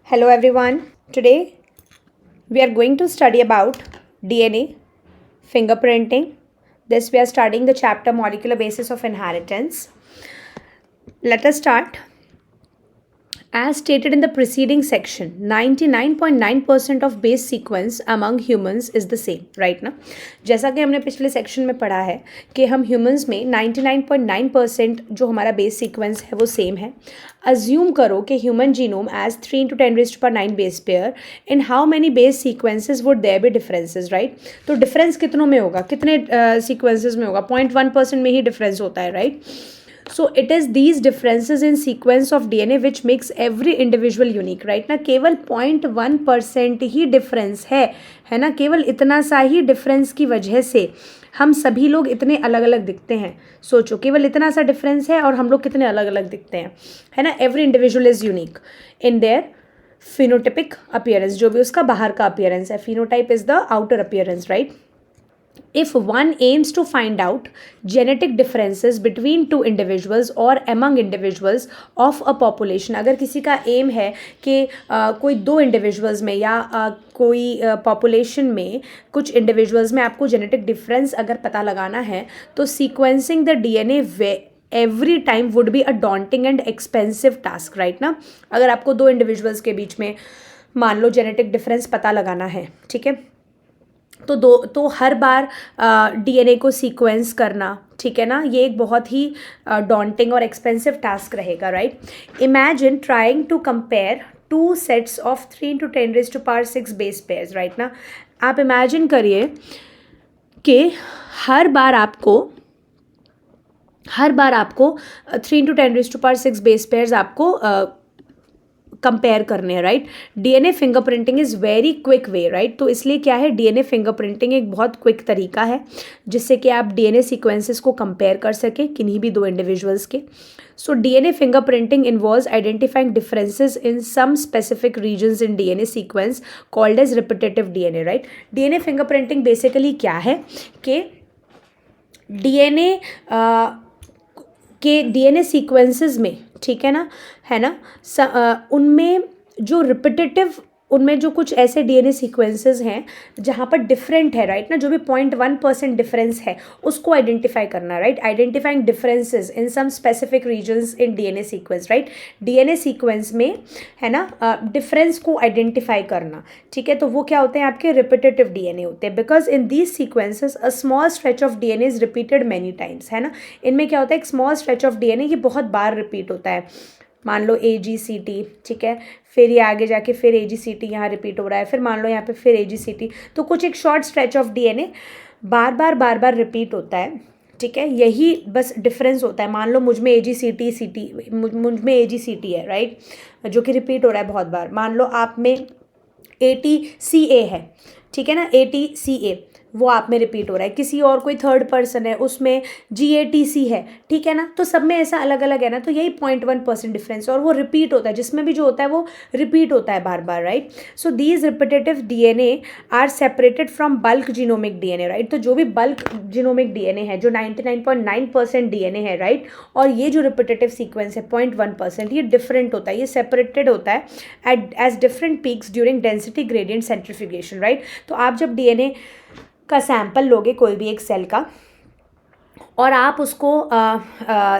Hello everyone. Today we are going to study about DNA, fingerprinting. This we are studying the chapter molecular basis of inheritance. Let us start. As stated in the preceding section, 99.9% of base sequence among humans is the same, right ना? जैसा कि हमने पिछले section में पढ़ा है कि हम ह्यूमंस में 99.9% जो हमारा बेस सीक्वेंस है वो सेम है. अज्यूम करो कि human genome as 3 × 10⁻9 base pair. In how many base sequences would there be differences, right? तो डिफरेंस कितनों में होगा, कितने सीक्वेंसेज में होगा? 0.1% में ही डिफरेंस होता है, right? So it is these differences in sequence of DNA which makes every individual unique, right ना? केवल 0.1% ही डिफरेंस है ना? केवल इतना सा ही डिफरेंस की वजह से हम सभी लोग इतने अलग अलग दिखते हैं. सोचो, केवल इतना सा डिफरेंस है और हम लोग कितने अलग अलग दिखते हैं, है ना? Every individual is unique in their phenotypic appearance, जो भी उसका बाहर का अपीयरेंस है. Phenotype is the outer appearance, right? If one aims to find out genetic differences between two individuals or among individuals of a population, अगर किसी का M है कि कोई दो इंडिविजुअल्स में या कोई पॉपुलेशन में कुछ इंडिविजुअल्स में आपको जेनेटिक डिफरेंस अगर पता लगाना है, तो sequencing the DNA every time would be a daunting and expensive task, right ना? अगर आपको दो इंडिविजुअल्स के बीच में मान लो जेनेटिक डिफरेंस पता लगाना है, ठीक है, तो हर बार डीएनए को सीक्वेंस करना, ठीक है ना, ये एक बहुत ही डॉन्टिंग और एक्सपेंसिव टास्क रहेगा, right? Imagine trying to compare two sets of 3 × 10⁻6 base pairs, right ना? आप इमेजिन करिए कि हर बार आपको 3 × 10⁻6 बेस पेयर्स आपको कंपेयर करने हैं, right? DNA fingerprinting is very quick way, right? तो इसलिए क्या है, डीएनए फिंगरप्रिंटिंग एक बहुत क्विक तरीका है जिससे कि आप डीएनए सीक्वेंसेस को कंपेयर कर सकें किन्हीं भी दो इंडिविजुअल्स के. So DNA fingerprinting involves identifying differences in some specific regions in DNA sequence called as repetitive DNA, right? DNA fingerprinting basically क्या है कि डीएनए के डीएनए सीक्वेंसेस में, ठीक है ना, उनमें जो रिपीटेटिव, उनमें जो कुछ ऐसे डीएनए सीक्वेंसेस हैं जहाँ पर डिफरेंट है, राइट ना, जो भी 0.1% डिफरेंस है उसको आइडेंटिफाई करना, right? Identifying differences in some specific regions in DNA sequence, right? DNA sequence में, है ना, डिफरेंस को आइडेंटिफाई करना, ठीक है? तो वो क्या होते हैं, आपके रिपीटेटिव डीएनए होते हैं. Because in these sequences a small stretch of DNA is repeated many times, है ना? इनमें क्या होता है, एक स्मॉल स्ट्रेच ऑफ डीएनए ये बहुत बार रिपीट होता है. मान लो AGCT, ठीक है, फिर ये आगे जाके फिर AGCT यहाँ रिपीट हो रहा है, फिर मान लो यहाँ पे फिर AGCT. तो कुछ एक short stretch of DNA bar bar repeat होता है, ठीक है? यही बस डिफरेंस होता है. मान लो मुझ में मुझ में AGCT है, राइट, जो कि रिपीट हो रहा है बहुत बार. मान लो आप में ATCA है, ठीक है ना, ATCA वो आप में रिपीट हो रहा है. किसी और कोई थर्ड पर्सन है उसमें GATC है, ठीक है ना, तो सब में ऐसा अलग अलग है ना, तो यही 0.1% डिफरेंस और वो रिपीट होता है. जिसमें भी जो होता है वो रिपीट होता है बार बार, right? So these repetitive DNA are separated from bulk genomic DNA, right? तो जो भी बल्क जीनोमिक डीएनए है, जो 99.9% डीएनए है, राइट, और ये जो रिपीटेटिव सीक्वेंस है 0.1%, ये डिफरेंट होता है, ये सेपरेटेड होता है as different peaks during density gradient centrifugation, right? तो आप जब डीएनए का सैंपल लोगे कोई भी एक सेल का और आप उसको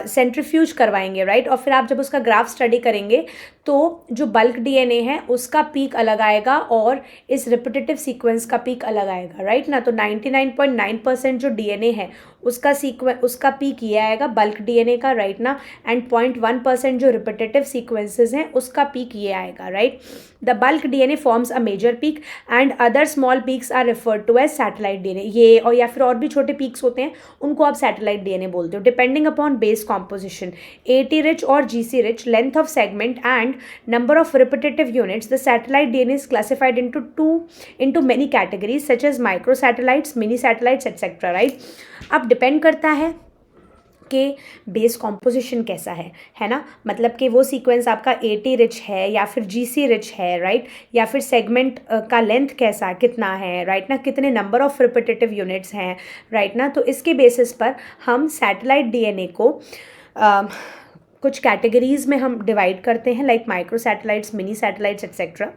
सेंट्रीफ्यूज करवाएंगे, राइट, और फिर आप जब उसका ग्राफ स्टडी करेंगे तो जो बल्क डीएनए है उसका पीक अलग आएगा और इस रिपीटेटिव सीक्वेंस का पीक अलग आएगा, राइट ना? तो 99.9% जो डीएनए है उसका पीक ये आएगा बल्क डीएनए का, राइट ना, एंड 0.1% जो रिपीटेटिव सीक्वेंसेस हैं उसका पीक ये आएगा, right? The bulk DNA forms a major peak and other small peaks are referred to as satellite DNA. ये और या फिर और भी छोटे पीक्स होते हैं, उनको आप सैटेलाइट डीएनए बोलते हो. Depending upon base composition, AT rich और GC rich, length of segment and number of repetitive units, the satellite DNA is classified into many categories such as microsatellites, mini satellites, etc., right? अब depend करता है कि base composition कैसा है ना, मतलब कि वो सीक्वेंस आपका AT रिच है या फिर GC रिच है, राइट, या फिर सेगमेंट का लेंथ कैसा कितना है, राइट ना, कितने नंबर ऑफ रिपीटेटिव यूनिट्स हैं, राइट ना. तो इसके बेसिस पर हम सैटेलाइट डीएनए को कुछ कैटेगरीज में हम डिवाइड करते हैं, like micro satellites, mini satellites etcetera.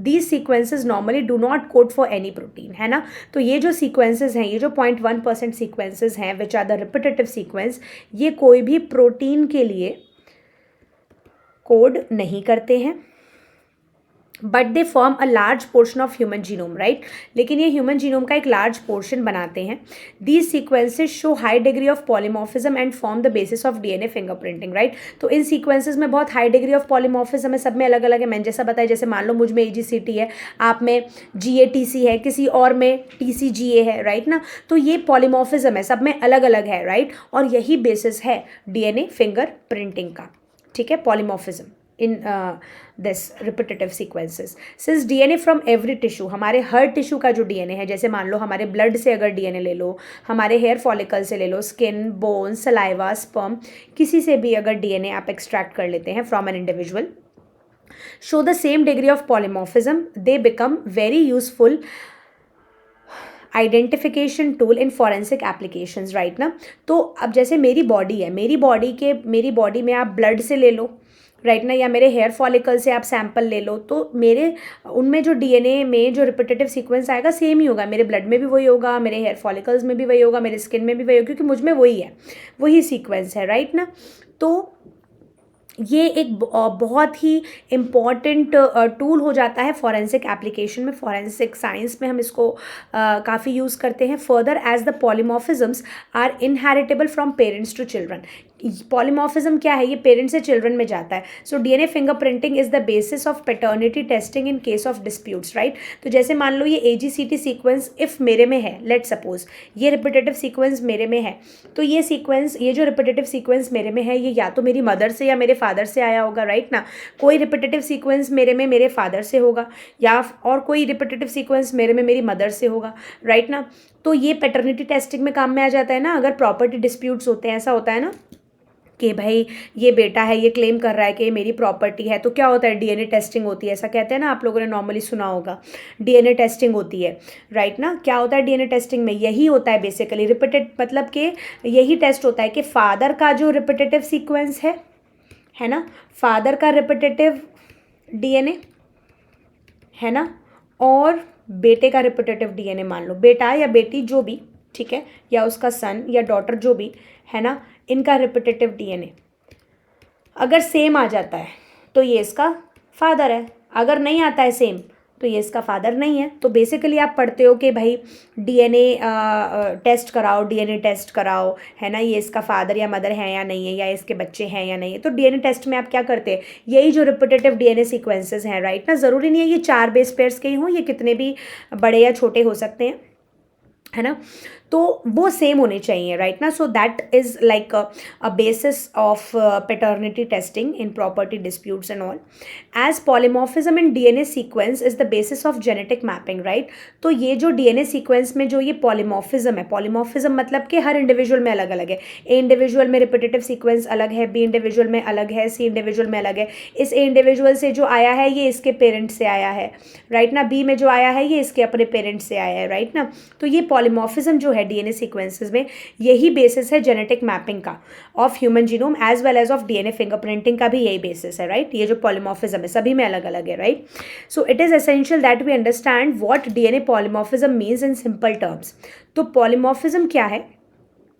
These sequences normally do not code for any protein, है ना. तो ये जो सीक्वेंसेज हैं, ये जो 0.1% सीक्वेंसेज हैं which are the repetitive sequence, ये कोई भी प्रोटीन के लिए कोड नहीं करते हैं, but they form a large portion of human genome, right. लेकिन ये ह्यूमन जीनोम का एक लार्ज पोर्शन बनाते हैं. These sequences show high degree of polymorphism and form the basis of DNA fingerprinting, right. तो इन सीक्वेंसेज में बहुत हाई डिग्री ऑफ पॉलीमॉर्फिज्म है, सब में अलग अलग है. मैंने जैसा बताया, जैसे मान लो मुझ में AGCT है, आप में GATC है, किसी और में TCGA है, राइट ना. तो ये पॉलीमॉर्फिज्म है, सब में अलग अलग है, राइट. और यही बेसिस है डीएनए फिंगरप्रिंटिंग का, ठीक है, polymorphism in this repetitive sequences. Since DNA from every tissue, हमारे हर टिश्यू का जो DNA है, जैसे मान लो हमारे ब्लड से अगर DNA ले लो, हमारे हेयर फॉलिकल से ले लो, स्किन, बोन, सलाइवा, स्पर्म, किसी से भी अगर DNA आप एक्सट्रैक्ट कर लेते हैं from an individual, show the same degree of polymorphism, they become very useful identification tool in forensic applications, right ना. तो अब जैसे मेरी बॉडी है, मेरी बॉडी में आप ब्लड से ले लो, राइट ना, या मेरे हेयर फॉलिकल से आप सैंपल ले लो, तो मेरे उनमें जो डीएनए में जो रिपीटेटिव सीक्वेंस आएगा सेम ही होगा. मेरे ब्लड में भी वही होगा, मेरे हेयर फॉलिकल्स में भी वही होगा, मेरे स्किन में भी वही होगा, क्योंकि मुझ में वही है, वही सीक्वेंस है, राइट ना. तो ये एक बहुत ही इम्पॉर्टेंट टूल हो जाता है फॉरेंसिक एप्लीकेशन में, फॉरेंसिक साइंस में हम इसको काफ़ी यूज़ करते हैं. Further, as the polymorphisms are inheritable from parents to children. Polymorphism क्या है, ये पेरेंट्स से चिल्ड्रन में जाता है. So DNA fingerprinting is the basis of paternity testing in case of disputes, right. तो जैसे मान लो ये AGCT सीक्वेंस इफ मेरे में है, लेट सपोज ये रिपीटेटिव सीक्वेंस मेरे में है, तो ये जो रिपीटेटिव सीक्वेंस मेरे में है, ये या तो मेरी मदर से या मेरे फादर से आया होगा, राइट ना. कोई रिपीटेटिव सीक्वेंस मेरे में मेरे फादर से होगा, या और कोई रिपीटेटिव सीक्वेंस मेरे में मेरी मदर से होगा, राइट ना. तो ये पैटर्निटी टेस्टिंग में काम में आ जाता है ना. अगर प्रॉपर्टी डिस्प्यूट्स होते हैं, ऐसा होता है ना कि भाई ये बेटा है, ये क्लेम कर रहा है कि ये मेरी प्रॉपर्टी है, तो क्या होता है, डीएनए टेस्टिंग होती है. ऐसा कहते हैं ना, आप लोगों ने नॉर्मली सुना होगा, डीएनए टेस्टिंग होती है, राइट ना. क्या होता है डीएनए टेस्टिंग में, यही होता है बेसिकली रिपीटेड, मतलब कि यही टेस्ट होता है कि फादर का जो रिपीटेटिव सीक्वेंस है ना, फादर का रिपीटेटिव डीएनए है ना, और बेटे का रिपीटेटिव डीएनए, मान लो बेटा या बेटी जो भी, ठीक है, या उसका सन या डॉटर जो भी है ना, इनका रिपीटेटिव डीएनए अगर सेम आ जाता है तो ये इसका फादर है, अगर नहीं आता है सेम तो ये इसका फादर नहीं है. तो बेसिकली आप पढ़ते हो कि भाई डीएनए टेस्ट कराओ, है ना, ये इसका फादर या मदर है या नहीं है, या इसके बच्चे हैं या नहीं है. तो डीएनए टेस्ट में आप क्या करते हैं, यही जो रिपीटेटिव डीएनए सीक्वेंसेस हैं, राइट ना, ज़रूरी नहीं है ये 4 बेस पेयर्स के ही हों, ये कितने भी बड़े या छोटे हो सकते हैं, है ना. तो वो सेम होने चाहिए, राइट ना. So that is like a basis of paternity testing in property disputes and all. As polymorphism in DNA sequence is the basis of genetic mapping, right. तो ये जो डीएनए सीक्वेंस में जो ये पॉलीमॉर्फिज्म है, पॉलीमॉर्फिज्म मतलब कि हर इंडिविजुअल में अलग अलग है. ए इंडिविजुअल में रिपीटेटिव सीक्वेंस अलग है, बी इंडिविजुअल में अलग है, सी इंडिविजुअल में अलग है. इस ए इंडिविजुअल से जो आया है ये इसके पेरेंट्स से आया है, राइट ना. बी में जो आया है ये इसके अपने पेरेंट्स से आया है, राइट ना. तो ये पॉलीमॉर्फिज्म जो है डीएनए सीक्वेंसेस में, यही बेसिस है जेनेटिक मैपिंग का of human genome as well as of DNA fingerprinting का भी यही बेसिस है, राइट. ये जो पॉलीमॉर्फिज्म है सभी में अलग अलग है, right. So it is essential that we understand what DNA polymorphism means in simple terms. तो पॉलीमॉर्फिज्म क्या है,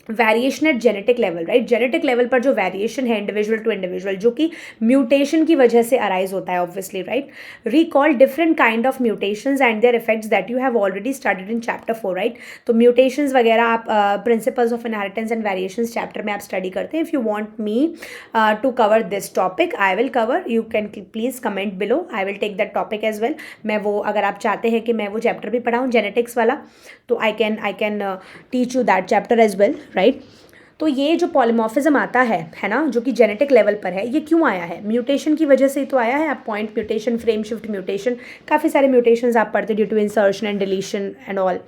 variation at genetic level, right. Genetic level पर जो वेरिएशन है इंडिविजुअल टू इंडिविजुअल, जो कि म्यूटेशन की वजह से अराइज होता है obviously, right. Recall different kind of mutations and their effects that you have already studied in chapter 4, right. तो म्यूटेशंस वगैरह आप principles of inheritance and variations chapter में आप स्टडी करते हैं. If you want me to cover this topic I will cover, you can please comment below, I will take that topic as well. मैं वो, अगर आप चाहते हैं कि मैं वो चैप्टर भी पढ़ाऊँ जेनेटिक्स वाला, तो I can teach you that chapter as well, right. तो ये जो पॉलीमॉर्फिज्म आता है ना, जो कि जेनेटिक लेवल पर है, ये क्यों आया है, म्यूटेशन की वजह से ही तो आया है. आप point mutation, frame shift mutation, काफ़ी सारे म्यूटेशंस आप पढ़ते due to insertion and deletion and all.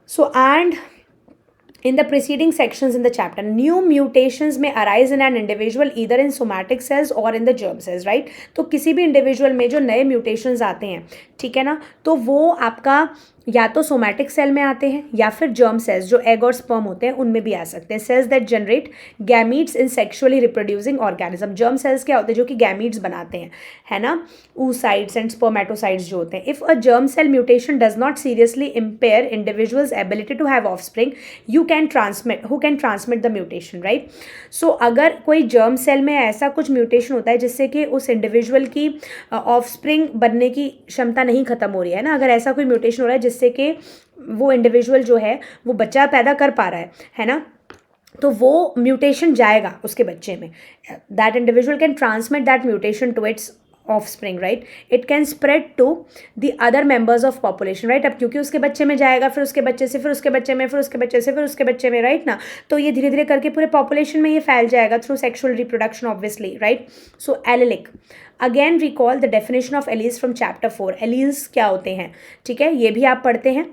So and in the preceding sections in the chapter, new mutations may arise in an individual either in somatic cells or in the germ cells, right. तो किसी भी individual में जो नए mutations आते हैं, ठीक है ना, तो वो आपका या तो सोमैटिक सेल में आते हैं या फिर जर्म सेल्स जो एग और स्पर्म होते हैं उनमें भी आ सकते हैं. Cells that generate gametes in sexually reproducing organism. Germ cells क्या होते हैं? जो कि गैमीट्स बनाते हैं, है ना. oocytes एंड स्पर्मेटोसाइट्स जो होते हैं. If a germ cell mutation does not seriously impair individuals ability to have offspring, who can transmit the mutation, right. So अगर कोई जर्म सेल में ऐसा कुछ म्यूटेशन होता है जिससे कि उस इंडिविजुअल की ऑफस्प्रिंग बनने की क्षमता नहीं खत्म हो रही है ना, अगर ऐसा कोई म्यूटेशन हो रहा है जिससे कि वो इंडिविजुअल जो है वो बच्चा पैदा कर पा रहा है ना, तो वो म्यूटेशन जाएगा उसके बच्चे में. That individual can transmit that mutation to its offspring, right. It can spread to the other members of population, right. अब क्योंकि उसके बच्चे में जाएगा, फिर उसके बच्चे से, फिर उसके बच्चे में, फिर उसके बच्चे से, फिर उसके बच्चे में, राइट ना. तो ये धीरे धीरे करके पूरे पॉपुलेशन में ये फैल जाएगा through sexual reproduction obviously, right. So allylic, again recall the definition of alleles from chapter 4. Alleles क्या होते हैं, ठीक है, ये भी आप पढ़ते हैं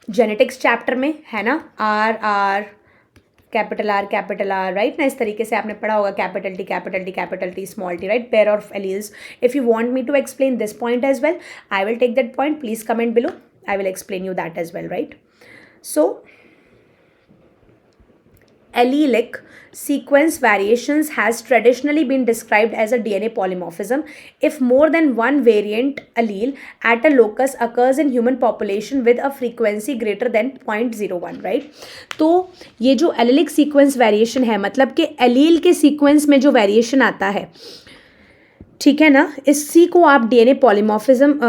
जेनेटिक्स चैप्टर में, है ना. आर कैपिटल आर, राइट ना. इस तरीके से आपने पढ़ा होगा capital T small T, right. Pair of alleles. If you want me to explain this point as well, I will take that point. Please comment below, I will explain you that as well, right? So allelic sequence variations has traditionally been described as a DNA polymorphism if more than one variant allele at a locus occurs in human population with a frequency greater than 0.01, right? तो ये जो allelic sequence variation है, मतलब कि allele के sequence में जो variation आता है, ठीक है ना, इसी को आप डीएनए पॉलीमॉर्फिज्म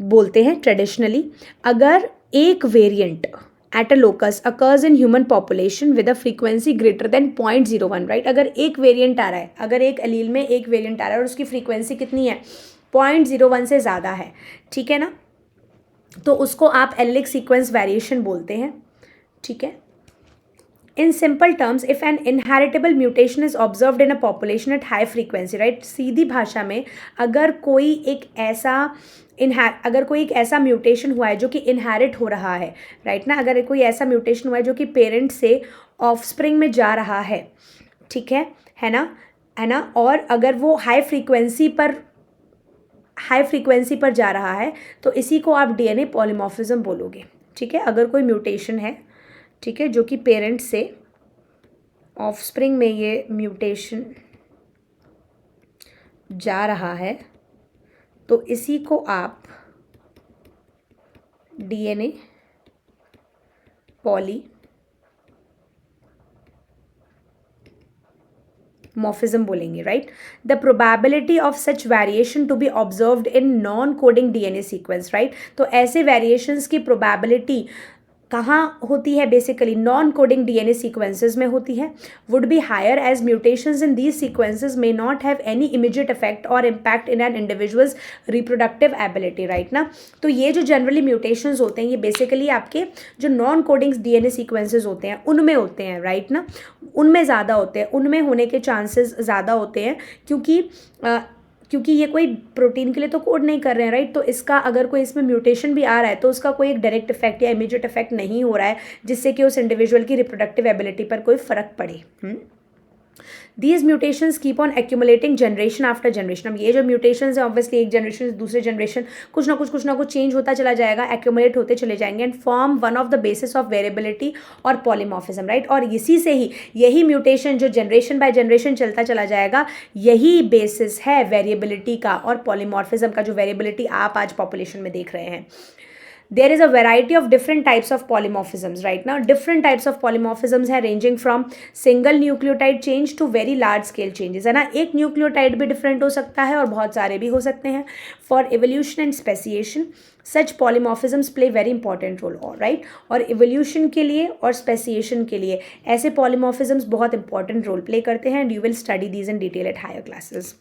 बोलते हैं ट्रेडिशनली. अगर एक variant at a locus occurs in human population with a frequency greater than 0.01, right. अगर एक वेरिएंट आ रहा है, अगर एक एलील में एक वेरिएंट आ रहा है और उसकी फ्रीक्वेंसी कितनी है, 0.01 से ज़्यादा है, ठीक है ना, तो उसको आप एलिलिक सीक्वेंस वेरिएशन बोलते हैं, ठीक है. In simple terms, if an inheritable mutation is observed in a population at high frequency, right? सीधी भाषा में अगर कोई एक ऐसा म्यूटेशन हुआ है जो कि इनहेरिट हो रहा है, राइट ना, अगर कोई ऐसा म्यूटेशन हुआ है जो कि पेरेंट से ऑफस्प्रिंग में जा रहा है, ठीक है ना, और अगर वो हाई फ्रीक्वेंसी पर जा रहा है तो इसी को आप डीएनए पॉलीमॉर्फिज्म बोलोगे, ठीक है. अगर कोई म्यूटेशन है, ठीक है, जो कि पेरेंट से ऑफस्प्रिंग में ये म्यूटेशन जा रहा है तो इसी को आप डीएनए पॉलीमॉर्फिज्म बोलेंगे, right. The probability of such variation to be observed in non coding DNA sequence, right. तो ऐसे वेरिएशंस की प्रोबेबिलिटी कहाँ होती है, basically non coding DNA sequences में होती है. Would be higher as mutations in these sequences may not have any immediate effect और impact in an individuals reproductive ability, right ना. तो ये जो जनरली म्यूटेशंस होते हैं ये बेसिकली आपके जो नॉन कोडिंग डीएनए सीक्वेंसेस होते हैं उनमें होते हैं, राइट ना, उनमें ज़्यादा होते हैं, उनमें होने के चांसेस ज़्यादा होते हैं क्योंकि ये कोई प्रोटीन के लिए तो कोड नहीं कर रहे हैं, राइट. तो इसका अगर कोई इसमें म्यूटेशन भी आ रहा है तो उसका कोई एक डायरेक्ट इफेक्ट या इमीडिएट इफेक्ट नहीं हो रहा है जिससे कि उस इंडिविजुअल की रिप्रोडक्टिव एबिलिटी पर कोई फर्क पड़े. These mutations keep on accumulating generation after generation. अब ये जो mutations है ऑब्वियसली एक जनरेशन से दूसरे जनरेशन कुछ ना कुछ चेंज होता चला जाएगा, एक्यूमुलेट होते चले जाएंगे and form one of the basis of variability और पॉलीमॉर्फिज्म, राइट. और इसी से ही यही म्यूटेशन जो जनरेशन बाय जनरेशन चलता चला जाएगा, यही बेसिस है वेरिएबिलिटी का और पॉलीमॉर्फिज्म का, जो वेरिएबिलिटी आप आज पॉपुलेशन में देख रहे हैं. There is a variety of different types of polymorphisms, right now. Different types of polymorphisms है ranging from single nucleotide change to very large scale changes, है ना. एक न्यूक्लियोटाइड भी डिफरेंट हो सकता है और बहुत सारे भी हो सकते हैं. For evolution and speciation, such polymorphisms play very important role, right. और evolution के लिए और speciation के लिए ऐसे polymorphisms बहुत important role play करते हैं and you will study these in detail at higher classes.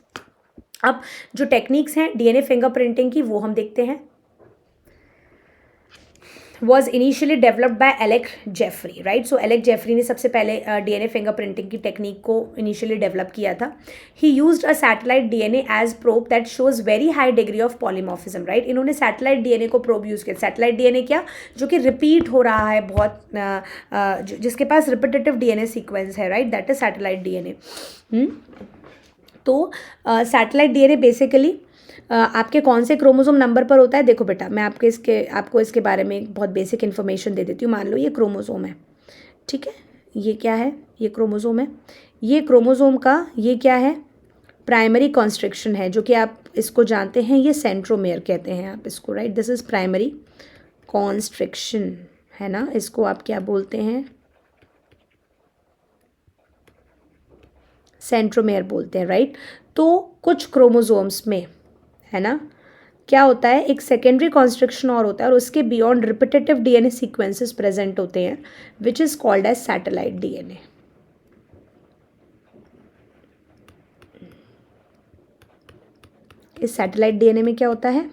अब जो टेक्निक्स हैं डीएनए फिंगरप्रिंटिंग की वो हम देखते हैं. was initially developed by Alec Jeffrey, right. So Alec Jeffrey ने सबसे पहले DNA fingerprinting की टेक्निक को initially develop किया था. He used a satellite DNA as probe that shows very high degree of polymorphism, right. इन्होंने satellite DNA को probe use किया. satellite DNA क्या, जो कि repeat हो रहा है बहुत, जिसके पास repetitive DNA sequence है, right, that is satellite DNA. तो satellite DNA basically आपके कौन से क्रोमोसोम नंबर पर होता है? देखो बेटा, मैं आपको इसके बारे में एक बहुत बेसिक इन्फॉर्मेशन दे देती हूँ। मान लो ये क्रोमोसोम है, ठीक है, ये क्या है? ये क्रोमोसोम है। ये क्रोमोसोम का ये क्या है? प्राइमरी कॉन्स्ट्रिक्शन है, जो कि आप इसको जानते हैं, ये सेंट्रोमेयर कहते हैं आप इसको, right. This is primary constriction, है ना। इसको आप क्या बोलते हैं? सेंट्रोमेयर बोलते हैं, राइट। तो कुछ क्रोमोसोम्स में, है ना, क्या होता है, एक सेकेंडरी कॉन्स्ट्रिक्शन और होता है, और उसके beyond repetitive DNA sequences present होते हैं, which is called as satellite DNA. इस सैटेलाइट डीएनए में क्या होता है?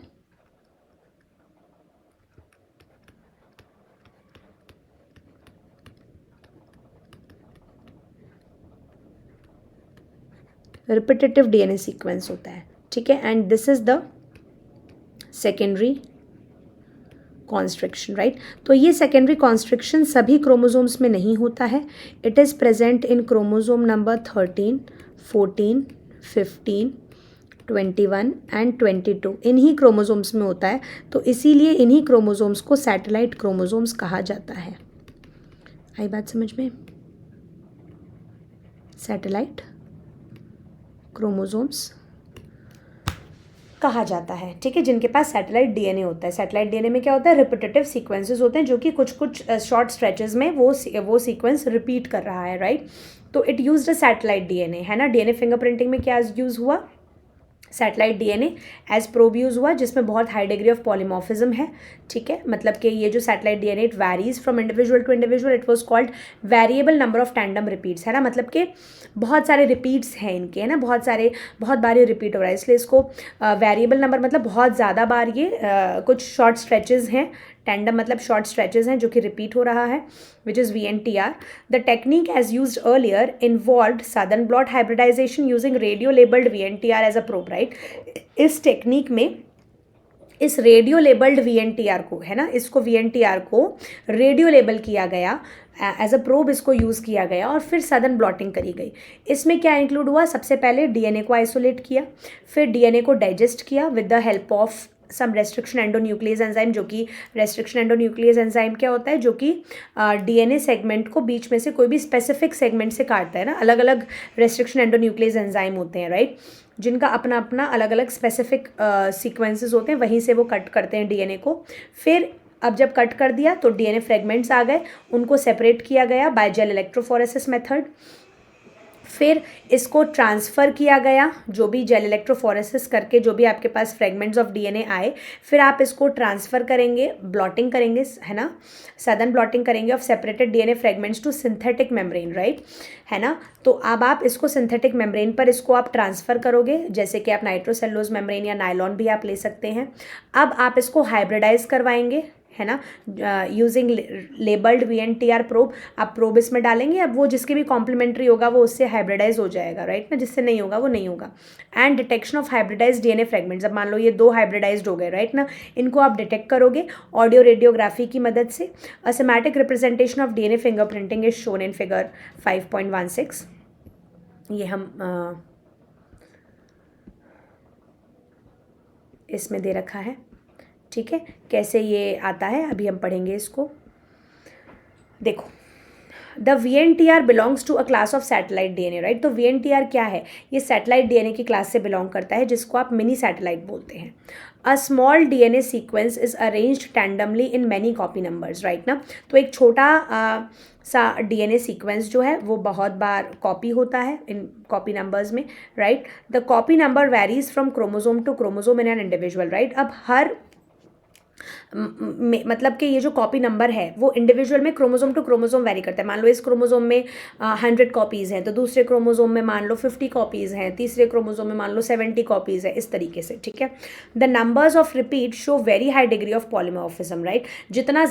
रिपीटेटिव डीएनए सीक्वेंस होता है, ठीक है, and this is the secondary constriction, right. तो ये सेकेंडरी कॉन्स्ट्रिक्शन सभी क्रोमोसोम्स में नहीं होता है। It is present in chromosome number 13, 14, 15, 21 and 22। इन्हीं क्रोमोसोम्स में होता है, तो इसीलिए इन्हीं क्रोमोसोम्स को सैटेलाइट क्रोमोसोम्स कहा जाता है। आई बात समझ में? सैटेलाइट क्रोमोसोम्स कहा जाता है, ठीक है, जिनके पास सैटेलाइट डीएनए होता है। सैटेलाइट डीएनए में क्या होता है? रिपीटेटिव सीक्वेंसेस होते हैं, जो कि कुछ कुछ शॉर्ट स्ट्रेचेस में वो सीक्वेंस रिपीट कर रहा है, राइट। तो it used a satellite DNA, है ना। डीएनए फिंगरप्रिंटिंग में क्या यूज़ हुआ? Satellite DNA as probe use हुआ, जिसमें बहुत हाई डिग्री ऑफ पॉलीमॉर्फिज्म है, ठीक है। मतलब कि ये जो satellite DNA, it varies from individual to individual. It was called variable number of tandem repeats, है ना। मतलब कि बहुत सारे रिपीट्स हैं इनके, है ना, बहुत बार ये रिपीट हो रहा है, इसलिए इसको वेरिएबल नंबर मतलब बहुत ज़्यादा बार ये कुछ शॉर्ट स्ट्रेचेज हैं। टैंडम मतलब शॉर्ट स्ट्रेचेज हैं जो कि रिपीट हो रहा है, which is VNTR. The technique as used earlier involved Southern blot hybridisation using radio labelled VNTR as a probe, right. इस टेक्निक में इस रेडियो लेबल्ड VNTR को, है ना, इसको VNTR को रेडियो लेबल किया गया, एज अ प्रोब इसको यूज़ किया गया, और फिर सदन ब्लॉटिंग करी गई। इसमें क्या इंक्लूड हुआ? सबसे पहले डीएनए को आइसोलेट किया, फिर डीएनए को डाइजेस्ट किया with the help of some restriction endonuclease enzyme, जो कि रेस्ट्रिक्शन एंडोन्यूक्लियस एंजाइम क्या होता है? जो कि डीएनए सेगमेंट को बीच में से कोई भी स्पेसिफिक सेगमेंट से काटता है ना। अलग अलग रेस्ट्रिक्शन एंडोन्यूक्लियस एंजाइम होते हैं, राइट, जिनका अपना अपना अलग अलग स्पेसिफिक सीक्वेंसेस होते हैं, वहीं से वो कट करते हैं डीएनए को। फिर अब जब कट कर दिया तो डीएनए फ्रेगमेंट्स आ गए, उनको सेपरेट किया गया बाय जेल इलेक्ट्रोफोरेसिस मेथड। फिर इसको ट्रांसफ़र किया गया, जो भी जेल इलेक्ट्रोफोरेसिस करके जो भी आपके पास फ्रेगमेंट्स ऑफ डीएनए आए, फिर आप इसको ट्रांसफ़र करेंगे, ब्लॉटिंग करेंगे, है ना, सदन ब्लॉटिंग करेंगे of separated DNA fragments to synthetic membrane, right, है ना। तो अब आप इसको सिंथेटिक मेम्ब्रेन पर इसको आप ट्रांसफ़र करोगे, जैसे कि आप नाइट्रोसेलुलोज मेम्ब्रेन या नायलॉन भी आप ले सकते हैं। अब आप इसको हाइब्रिडाइज करवाएंगे, है ना, यूजिंग लेबल्ड VNTR प्रोब। आप प्रोब इसमें डालेंगे, अब वो जिसके भी कॉम्प्लीमेंट्री होगा वो उससे हाइब्रिडाइज हो जाएगा, राइट ना, जिससे नहीं होगा वो नहीं होगा। And detection of hybridise DNA fragments, अब मान लो ये 2 हाइब्रिडाइज्ड हो गए, राइट ना, इनको आप डिटेक्ट करोगे ऑडियो रेडियोग्राफी की मदद से। A schematic representation of DNA fingerprinting is shown in figure 5.16। ये हम इसमें दे रखा है, ठीक है। कैसे ये आता है अभी हम पढ़ेंगे इसको। देखो, the VNTR belongs to a class of satellite DNA, right. तो VNTR क्या है? ये सैटेलाइट डीएनए की क्लास से बिलोंग करता है, जिसको आप मिनी सैटेलाइट बोलते हैं। A small DNA sequence is arranged tandemly in many copy numbers, right ना। तो एक छोटा सा डीएनए सीक्वेंस जो है वो बहुत बार कॉपी होता है इन कॉपी नंबर्स में, right. The copy number varies from chromosome to chromosome in an individual, right. अब हर मतलब कि ये जो कॉपी नंबर है वो इंडिविजुअल में क्रोमोसोम टू क्रोमोसोम वेरी करता है। मान लो इस क्रोमोसोम में 100 कॉपीज़ हैं, तो दूसरे क्रोमोसोम में मान लो 50 कॉपीज़ हैं, तीसरे क्रोमोसोम में मान लो 70 कॉपीज़ है, इस तरीके से, ठीक है। The numbers of repeat show very high degree of polymorphism, right. जितने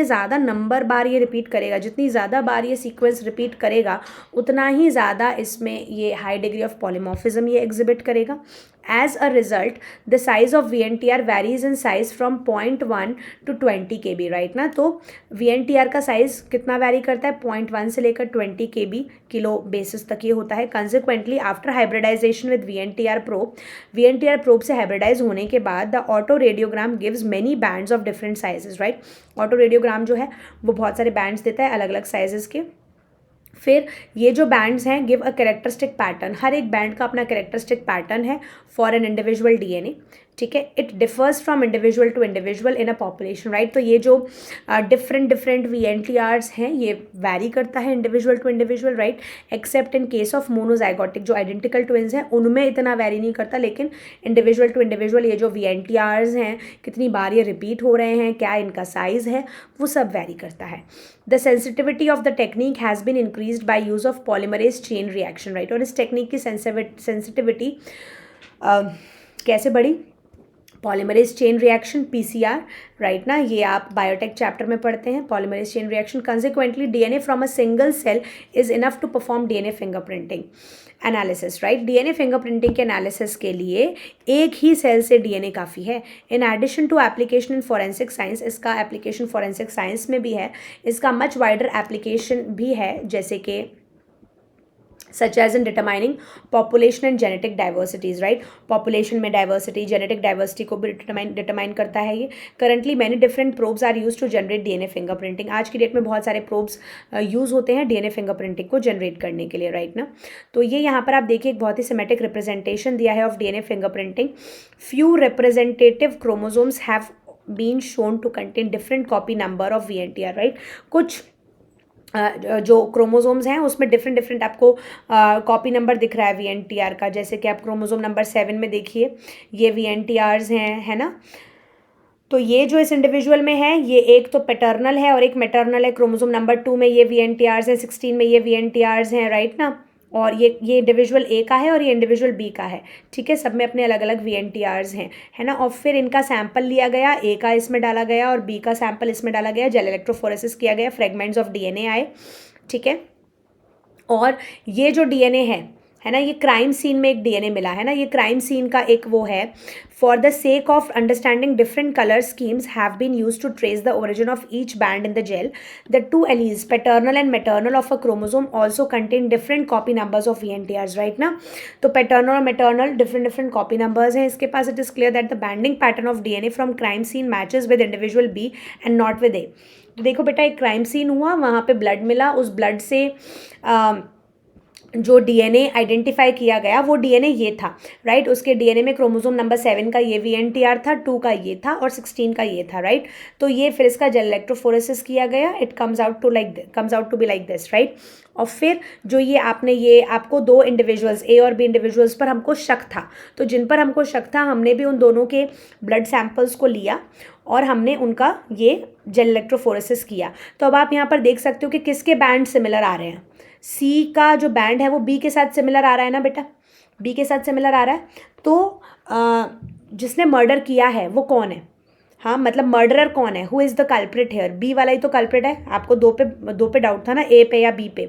ज़्यादा नंबर बार ये रिपीट करेगा, जितनी ज़्यादा बार ये सीक्वेंस रिपीट करेगा, उतना ही ज़्यादा इसमें ये हाई डिग्री ऑफ पॉलीमॉर्फिज्म ये एग्जिबिट करेगा। As a result, the size of VNTR varies in size from 0.1 to 20 kb, right ना. तो VNTR का साइज कितना वैरी करता है, 0.1 से लेकर 20 kb किलो बेसिस तक ये होता है. Consequently after hybridization with VNTR probe से हाइब्रिडाइज होने के बाद the auto radiogram gives many bands of different sizes, right. Auto radiogram जो है वो बहुत सारे बैंड्स देता है अलग अलग साइजेस के. फिर ये जो बैंड्स हैं गिव अ कैरेक्टरिस्टिक पैटर्न, हर एक बैंड का अपना कैरेक्टरिस्टिक पैटर्न है फॉर एन इंडिविजुअल डीएनए, ठीक है. It differs from individual to individual in a population, right. तो ये जो डिफरेंट VNTRs हैं ये वैरी करता है individual to individual, right, except in case of monozygotic. जो आइडेंटिकल ट्विन्स हैं उनमें इतना वैरी नहीं करता, लेकिन इंडिविजुअल टू इंडिविजुअल ये जो VNTRs हैं कितनी बार ये रिपीट हो रहे हैं, क्या इनका साइज है, वो सब वैरी करता है. The sensitivity of the technique has been increased by use of polymerase chain reaction, right. और इस टेक्निक की सेंसिटिविटी कैसे बढ़ी, polymerase chain reaction PCR, right ना. ये आप बायोटेक चैप्टर में पढ़ते हैं polymerase chain reaction. Consequently DNA from a single cell is enough to perform DNA fingerprinting analysis, right. DNA fingerprinting के एनालिसिस के लिए एक ही सेल से DNA काफ़ी है. In addition to application in forensic science, इसका एप्लीकेशन फॉरेंसिक साइंस में भी है, इसका मच वाइडर एप्लीकेशन भी है, जैसे कि such as in determining population and genetic diversities, right. population में diversity, genetic diversity को भी determine करता है ये. currently many different probes are used to generate DNA fingerprinting. आज की डेट में बहुत सारे probes यूज़ होते हैं DNA fingerprinting को generate करने के लिए, right ना. तो ये यहाँ पर आप देखिए एक बहुत ही सिमेट्रिक रिप्रेजेंटेशन दिया है of DNA fingerprinting. few representative chromosomes have been shown to contain different copy number of VNTR, right. कुछ जो क्रोमोसोम्स हैं उसमें डिफरेंट आपको कॉपी नंबर दिख रहा है VNTR का, जैसे कि आप क्रोमोसोम नंबर 7 में देखिए ये VNTRs हैं, है ना. तो ये जो इस इंडिविजुअल में है ये एक तो पैटर्नल है और एक मैटर्नल है. क्रोमोसोम नंबर 2 में ये VNTRs हैं, 16 में ये VNTRs हैं, राइट ना. और ये इंडिविजुअल A का है और ये इंडिविजुअल B का है, ठीक है. सब में अपने अलग अलग VNTRs हैं, है ना. और फिर इनका सैंपल लिया गया, A का इसमें डाला गया और B का सैंपल इसमें डाला गया, जेल इलेक्ट्रोफोरेसिस किया गया, फ्रेगमेंट्स ऑफ DNA आए, ठीक है. और ये जो DNA है ना, ये क्राइम सीन में एक DNA मिला है ना, ये क्राइम सीन का एक वो है. For the sake of understanding different colour schemes have been use to trace the origin of each band in the gel. The 2 alleles paternal and maternal of a chromosome also contain different copy numbers of VNTRs, right ना. तो paternal और maternal different copy numbers हैं इसके पास. It is clear that the banding pattern of DNA from crime scene matches with individual B and not with A. तो देखो बेटा, एक क्राइम सीन हुआ, वहाँ पे ब्लड मिला, उस ब्लड से जो DNA आइडेंटिफाई किया गया वो DNA ये था, राइट. उसके DNA में क्रोमोसोम नंबर 7 का ये VNTR था, 2 का ये था और 16 का ये था, राइट. तो ये फिर इसका जेल इलेक्ट्रोफोरेसिस किया गया, it comes out to be like this, right. और फिर जो ये आपको 2 इंडिविजुअल्स A और B इंडिविजुअल्स पर हमको शक था, तो जिन पर हमको शक था हमने भी उन दोनों के ब्लड सैंपल्स को लिया और हमने उनका ये जेल इलेक्ट्रोफोरेसिस किया. तो अब आप यहाँ पर देख सकते हो कि किसके बैंड सिमिलर आ रहे हैं. C का जो बैंड है वो B के साथ सिमिलर आ रहा है ना बेटा, B के साथ सिमिलर आ रहा है. तो जिसने मर्डर किया है वो कौन है, हाँ मतलब मर्डरर कौन है, who is the culprit here. B वाला ही तो कल्प्रिट है. आपको दो पे डाउट था ना, A पे या B पे.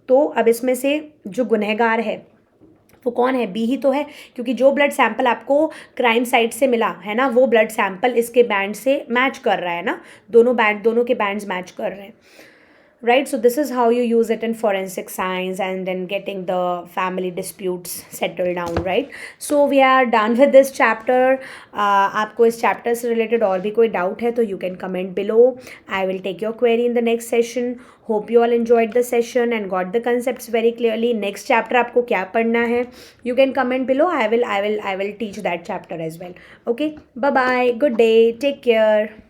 तो अब इसमें से जो गुनहगार है वो कौन है, B ही तो है, क्योंकि जो ब्लड सैंपल आपको क्राइम साइट से मिला है ना वो ब्लड सैंपल इसके बैंड से मैच कर रहा है ना, दोनों के बैंड्स मैच कर रहे हैं, right. So this is how you use it in forensic science and then getting the family disputes settled down, right. So we are done with this chapter. आपको इस chapter से related और भी कोई doubt है तो you can comment below. I will take your query in the next session. Hope you all enjoyed the session and got the concepts very clearly. Next chapter आपको क्या पढ़ना है you can comment below. I will teach that chapter as well. Okay, bye bye, good day, take care.